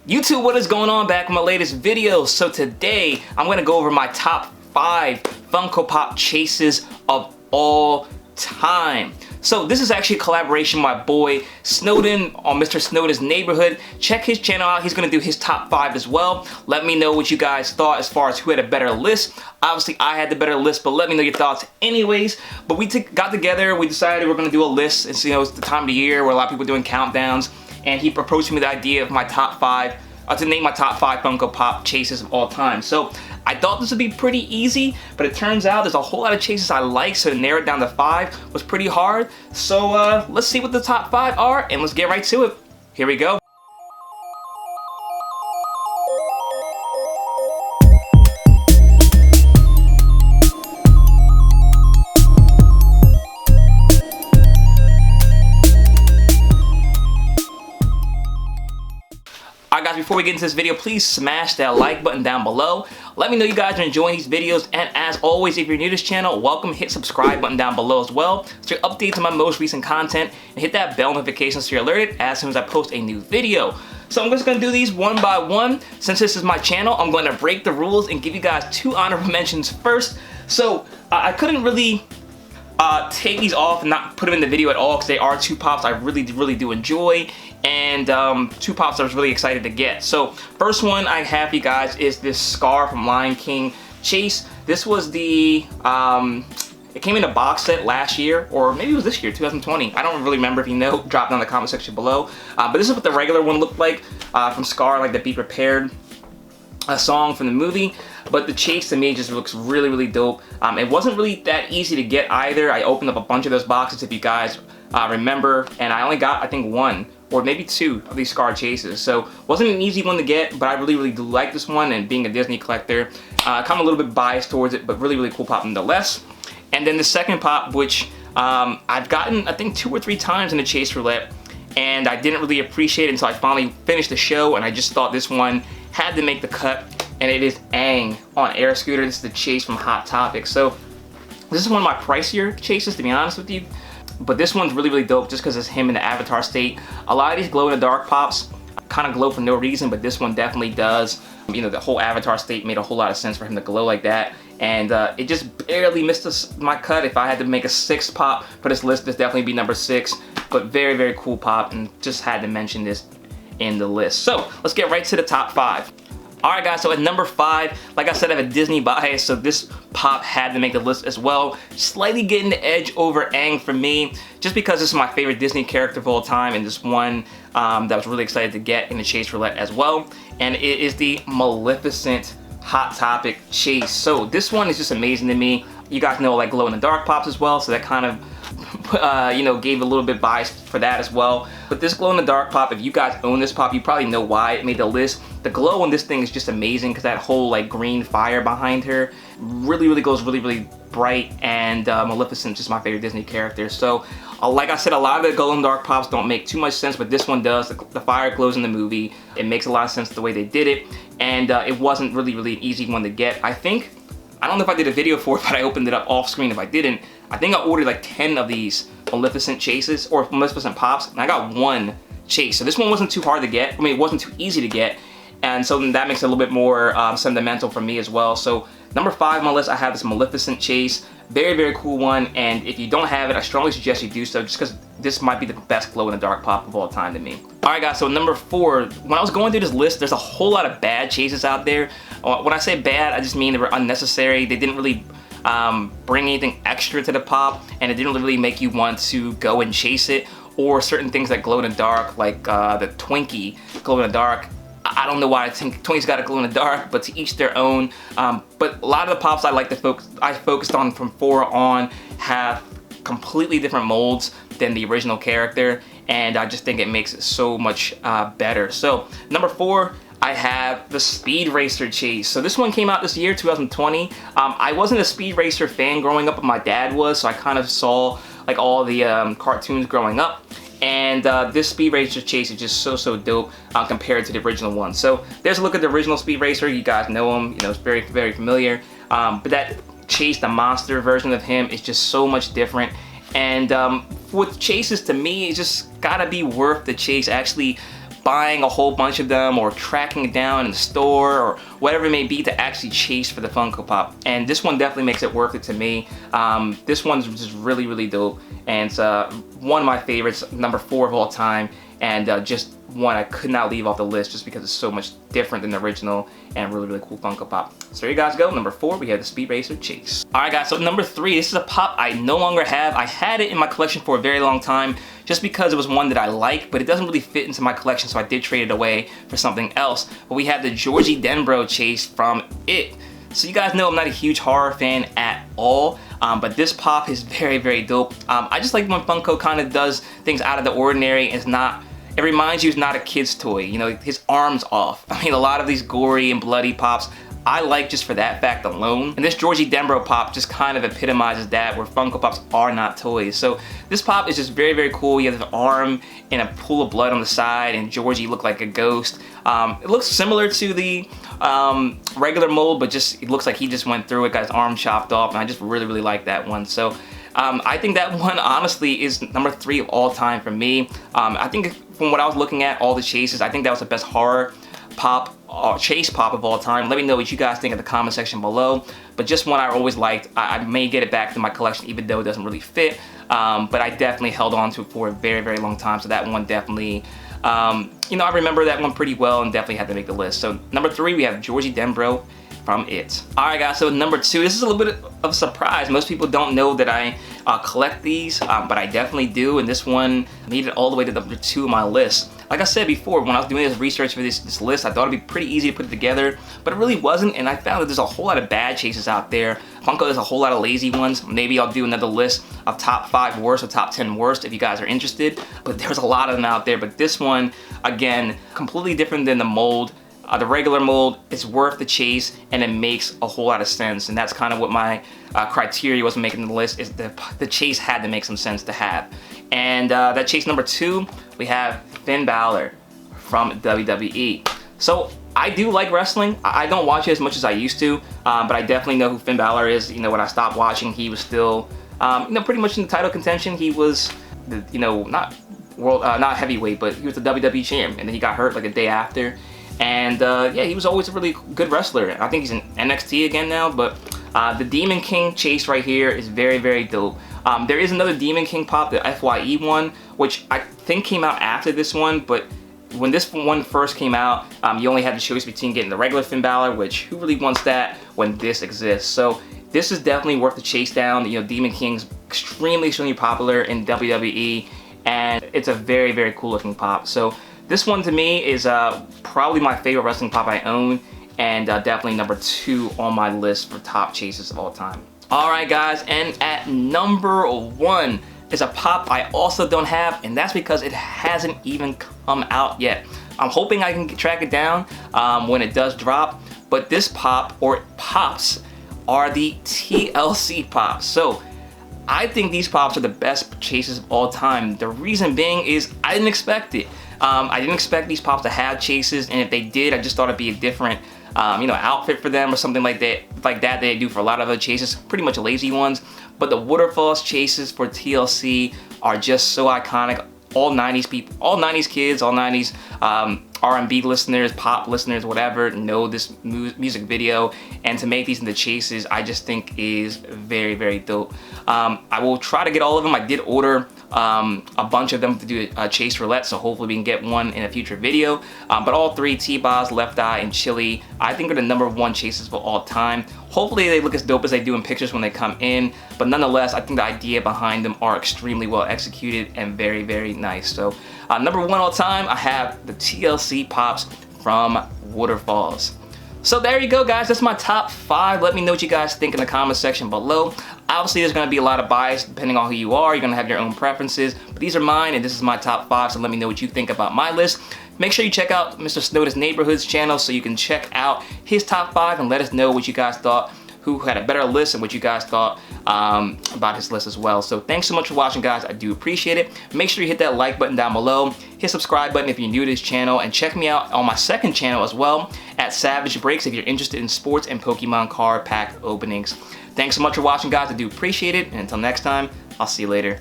YouTube, what is going on? Back with my latest video. So today I'm going to go over my top 5 Funko Pop chases of all time. So this is actually a collaboration with my boy Snowden on Mr. Snowden's Neighborhood. Check his channel out. He's going to do his top 5 as well. Let me know what you guys thought as far as who had a better list. Obviously I had the better list, but let me know your thoughts anyways. But we got together, we decided we're going to do a list. It's, you know, it's the time of the year where a lot of people are doing countdowns, and he approached me with the idea of my top 5, to name my top 5 Funko Pop chases of all time. So I thought this would be pretty easy, but it turns out there's a whole lot of chases I like, so to narrow it down to 5 was pretty hard. So let's see what the top 5 are, and let's get right to it. Here we go. Alright guys, before we get into this video, please smash that like button down below. Let me know you guys are enjoying these videos, and as always, if you're new to this channel, welcome. Hit subscribe button down below as well so you're updated to my most recent content, and hit that bell notification so you're alerted as soon as I post a new video. So I'm just going to do these one by one. Since this is my channel, I'm going to break the rules and give you guys 2 honorable mentions first. So I couldn't really take these off and not put them in the video at all because they are 2 pops I really do enjoy, and 2 pops I was really excited to get. So first one I have for you guys is this Scar from Lion King chase. This was the it came in a box set last year, or maybe it was this year, 2020. I don't really remember. If you know, drop down in the comment section below. But this is what the regular one looked like from Scar, like the Be Prepared song from the movie. But the chase to me just looks really dope. It wasn't really that easy to get either. I opened up a bunch of those boxes, if you guys remember, and I only got, I think, 1 or maybe 2 of these Scar chases. So wasn't an easy one to get, but I really do like this one, and being a Disney collector, kind of a little bit biased towards it, but really cool pop nonetheless. And then the second pop, which I've gotten, I think, 2 or 3 times in the chase roulette, and I didn't really appreciate it until I finally finished the show, and I just thought this one had to make the cut, and it is Aang on Air Scooter. This is the chase from Hot Topic. So this is one of my pricier chases, to be honest with you, but this one's really dope just because it's him in the Avatar state. A lot of these glow-in-the-dark pops kind of glow for no reason, but this one definitely does. You know, the whole Avatar state made a whole lot of sense for him to glow like that, and it just barely missed my cut. If I had to make a 6th pop for this list, this definitely be number 6, but very cool pop, and just had to mention this in the list. So let's get right to the top 5. Alright guys, so at number 5, like I said, I have a Disney bias, so this pop had to make the list as well. Slightly getting the edge over Aang for me, just because this is my favorite Disney character of all time, and this one that I was really excited to get in the chase roulette as well. And it is the Maleficent Hot Topic chase. So this one is just amazing to me. You guys know I like glow-in-the-dark pops as well, so that kind of you know, gave a little bit bias for that as well. But this glow-in-the-dark pop, if you guys own this pop, you probably know why it made the list. The glow on this thing is just amazing because that whole like green fire behind her really goes really bright, and Maleficent's just my favorite Disney character. So like I said, a lot of the glow-in-the-dark pops don't make too much sense, but this one does. The fire glows in the movie. It makes a lot of sense the way they did it, and it wasn't really an easy one to get. I don't know if I did a video for it, but I opened it up off screen if I didn't. I think I ordered like 10 of these Maleficent chases, or Maleficent pops, and I got 1 chase. So this one wasn't too hard to get. I mean, it wasn't too easy to get, and so that makes it a little bit more sentimental for me as well. So number 5 on my list, I have this Maleficent chase. Very cool one, and if you don't have it, I strongly suggest you do so, just because this might be the best glow-in-the-dark pop of all time to me. Alright guys, so number 4, when I was going through this list, there's a whole lot of bad chases out there. When I say bad, I just mean they were unnecessary. They didn't really bring anything extra to the pop, and it didn't really make you want to go and chase it, or certain things that glow in the dark, like the Twinkie glow in the dark. I don't know why I think Twinkie's got to glow in the dark, but to each their own. But a lot of the pops I focused on from 4 on have completely different molds than the original character, and I just think it makes it so much better. So number 4, I have the Speed Racer chase. So this one came out this year, 2020. I wasn't a Speed Racer fan growing up, but my dad was, so I kind of saw like all the cartoons growing up. And this Speed Racer chase is just so dope compared to the original one. So there's a look at the original Speed Racer. You guys know him, you know, it's very familiar. But that chase, the monster version of him, is just so much different. And with chases, to me, it's just gotta be worth the chase. Actually buying a whole bunch of them or tracking it down in the store or whatever it may be to actually chase for the Funko Pop. And this one definitely makes it worth it to me. This one's just really, really dope. And it's one of my favorites, number 4 of all time. And just one I could not leave off the list just because it's so much different than the original and really, really cool Funko Pop. So there you guys go. Number 4, we have the Speed Racer Chase. All right, guys, so number 3, this is a pop I no longer have. I had it in my collection for a very long time just because it was one that I like, but it doesn't really fit into my collection, so I did trade it away for something else. But we have the Georgie Denbrough Chase from It. So you guys know I'm not a huge horror fan at all, but this pop is very, very dope. I just like when Funko kind of does things out of the ordinary. It reminds you it's not a kid's toy. You know, his arm's off. I mean, a lot of these gory and bloody pops I like just for that fact alone. And this Georgie Denbrough pop just kind of epitomizes that, where Funko Pops are not toys. So this pop is just very, very cool. You have an arm and a pool of blood on the side, and Georgie looked like a ghost. It looks similar to the regular mold, but just it looks like he just went through it, got his arm chopped off, and I just really, really like that one. So I think that one honestly is number 3 of all time for me. I think from what I was looking at, all the chases, I think that was the best horror pop or chase pop of all time. Let me know what you guys think in the comment section below. But just one I always liked. I may get it back to my collection even though it doesn't really fit. But I definitely held on to it for a very, very long time. So that one definitely, you know, I remember that one pretty well and definitely had to make the list. So number 3, we have Georgie Denbrough from It. Alright guys, so number 2, this is a little bit of a surprise. Most people don't know that I collect these, but I definitely do, and this one made it all the way to number 2 on my list. Like I said before, when I was doing this research for this list, I thought it'd be pretty easy to put it together, but it really wasn't, and I found that there's a whole lot of bad chases out there. Funko does a whole lot of lazy ones. Maybe I'll do another list of top 5 worst or top 10 worst if you guys are interested, but there's a lot of them out there. But this one, again, completely different than the mold. The regular mold is worth the chase, and it makes a whole lot of sense, and that's kind of what my criteria was making the list, is the chase had to make some sense to have. And that chase number 2, we have Finn Balor from WWE. So I do like wrestling. I don't watch it as much as I used to, but I definitely know who Finn Balor is. You know, when I stopped watching, he was still, you know, pretty much in the title contention. He was, you know, not heavyweight, but he was the WWE champ, and then he got hurt like a day after. And yeah, he was always a really good wrestler. I think he's in NXT again now, but the Demon King chase right here is very, very dope. There is another Demon King pop, the FYE one, which I think came out after this one, but when this one first came out, you only had the choice between getting the regular Finn Balor, which who really wants that when this exists? So this is definitely worth the chase down. You know, Demon King's extremely, extremely popular in WWE, and it's a very, very cool looking pop. So this one to me is probably my favorite wrestling pop I own, and definitely number 2 on my list for top chases of all time. Alright guys, and at number 1 is a pop I also don't have, and that's because it hasn't even come out yet. I'm hoping I can track it down when it does drop, but this pop, or pops, are the TLC pops. So I think these pops are the best chases of all time. The reason being is I didn't expect it. I didn't expect these pops to have chases, and if they did, I just thought it'd be a different, you know, outfit for them or something like that they do for a lot of other chases, pretty much lazy ones. But the waterfalls chases for TLC are just so iconic. All 90s people, all 90s kids, all 90s R&B listeners, pop listeners, whatever, know this music video, and to make these into chases, I just think is very, very dope. I will try to get all of them. I did order a bunch of them to do a chase roulette, so hopefully we can get one in a future video. But all 3, T-Boz, Left Eye, and Chili, I think are the number 1 chases for all time. Hopefully they look as dope as they do in pictures when they come in, but nonetheless, I think the idea behind them are extremely well executed and very, very nice. So number 1 all time, I have the TLC pops from Waterfalls. So there you go guys, that's my top 5. Let me know what you guys think in the comment section below. Obviously there's going to be a lot of bias depending on who you are. You're going to have your own preferences, but these are mine and this is my top 5, so let me know what you think about my list. Make sure you check out Mr. Snowden's Neighborhoods channel so you can check out his top 5 and let us know what you guys thought, who had a better list, and what you guys thought about his list as well. So thanks so much for watching guys, I do appreciate it. Make sure you hit that like button down below, hit subscribe button if you're new to this channel, and check me out on my second channel as well at Savage Breaks if you're interested in sports and Pokemon card pack openings. Thanks so much for watching guys, I do appreciate it, and until next time, I'll see you later.